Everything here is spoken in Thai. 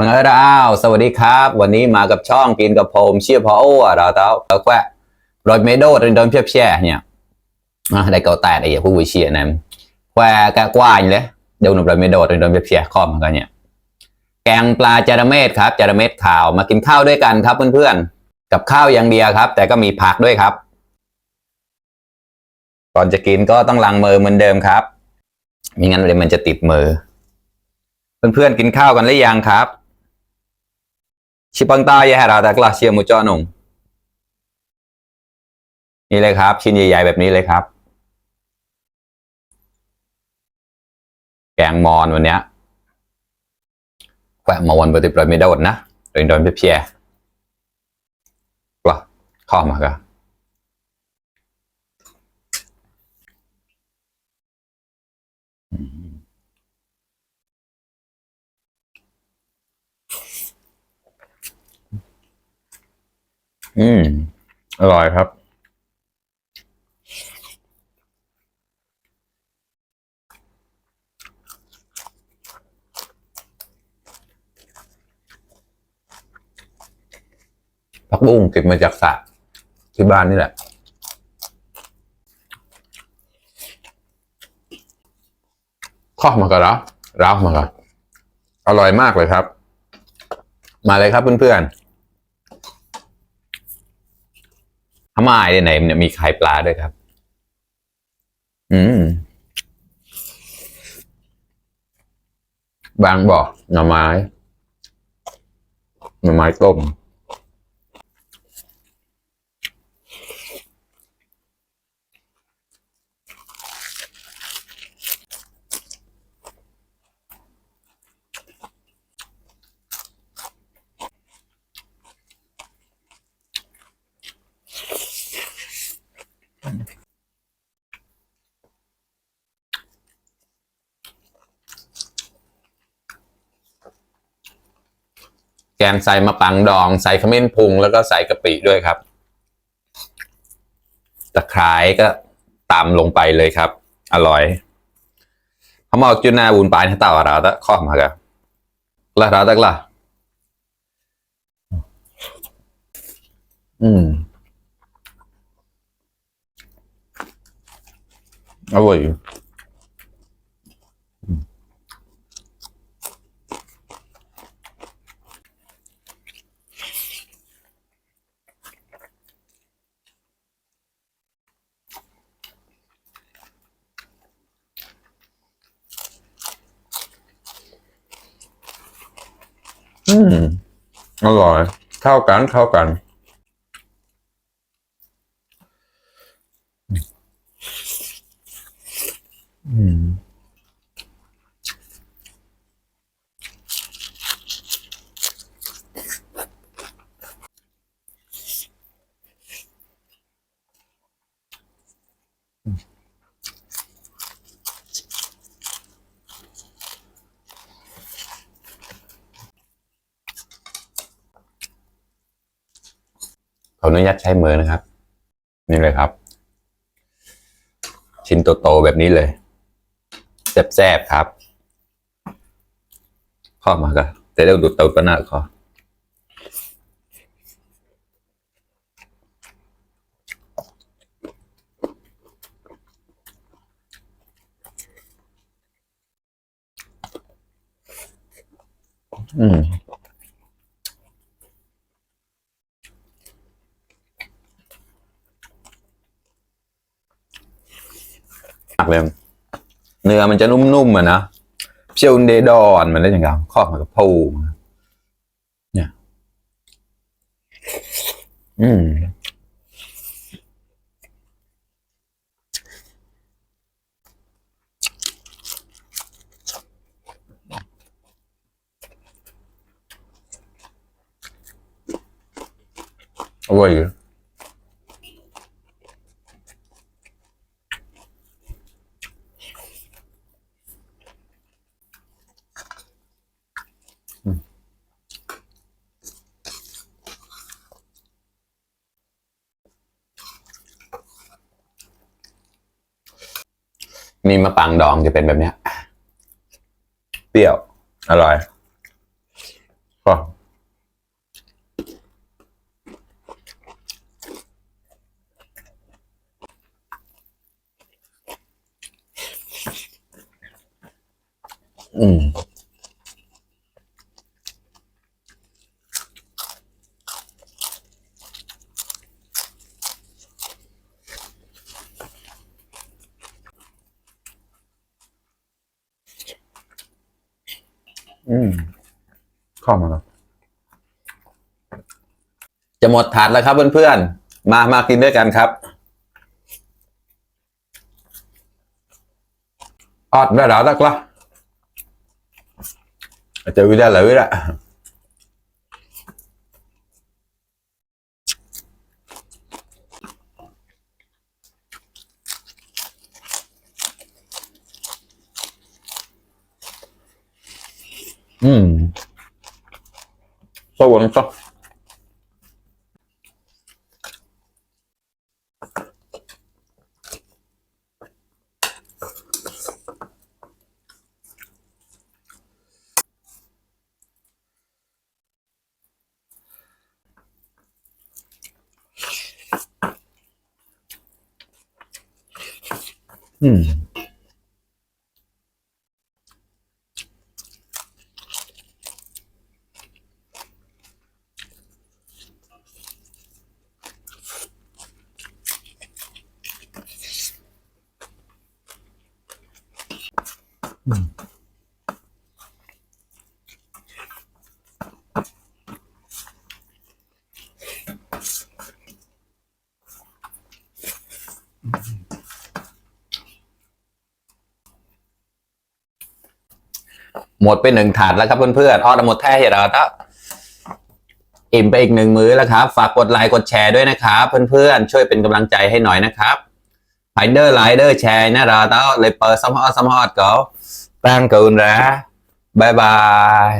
มังเออดาวสวัสดีครับวันนี้มากับช่องกินกับผมเชี่ยพอโอ้เราเต้าแควะรถเมโดเดินเพียบแช่เนี่ยได้เกาแตกไอ้ผู้วิเชียนะแควะกะกว้างเลยเดี๋ยวหนุ่มรถเมโดเดินเพียบแช่ข้อมกันเนี่ยแกงปลาจาระเม็ดครับจาระเม็ดขาวมากินข้าวด้วยกันครับเพื่อนๆกับข้าวอย่างเดียวครับแต่ก็มีผักด้วยครับก่อนจะกินก็ต้องล้างมือเหมือนเดิมครับไม่งั้นเดี๋ยวมันจะติดมือเพื่อนๆกินข้าวกันหรือยังครับชิปังตายาเราแต่กลาเชียมุจอหนุ่งนี่เลยครับชิ้นใหญ่ๆแบบนี้เลยครับแกงมอนวันเนี้ยแขวะมอนบติปลอยไม่โดดนะโดนเพี้ยกล่ะข้อมากะอร่อยครับผักบุ้งเก็บมาจากสระที่บ้านนี่แหละข้อมากะร้าวมากะอร่อยมากเลยครับมาเลยครับเพื่อนๆทำไมไหนเนี่ยมีไข่ปลาด้วยครับบางบ่อหน่อไม้ต้มแกงใส่มะปังดองใส่ขมิ้นพุงแล้วก็ใส่กะปิด้วยครับตะไคร้ก็ตำลงไปเลยครับอร่อยเขาบอกจุนาบุญปายเต่าเราตะข้อมากะละเราตะกละอร่อยอร่อยเข้ากันขออนุญาตใช้มือนะครับนี่เลยครับชิ้นโตๆแบบนี้เลยแซ่บๆครับข้อมากะแต่เดี๋ยวดูเตาปะนะขอมากเลยเนื้อมันจะนุ่มๆอ่ะนะเชียวเดดอนมันได้ยังไงข้อมากับพูเนี่ยอร่อยมีมะปรางดองจะเป็นแบบเนี้ยเปรี้ยวอร่อย ก็อืมเข้ามาแล้วจะหมดถาดแล้วครับเพื่อนๆมากินด้วยกันครับออดได้แล้วละเจอวิได้เลยวิละสวรรค์ก็หมดไปหนึ่งถาดแล้วครับเพื่อนๆออดหมดแท้เหรอครับอิ่มไปอีกหนึ่งมื้อแล้วครับฝากกดไลค์กดแชร์ด้วยนะครับเพื่อนๆช่วยเป็นกำลังใจให้หน่อยนะครับไฮเดอร์ไลเดอร์แชร์นะเราต้องเลยเปิดซัมฮอตก็ตั้งเกินแล้วบายบาย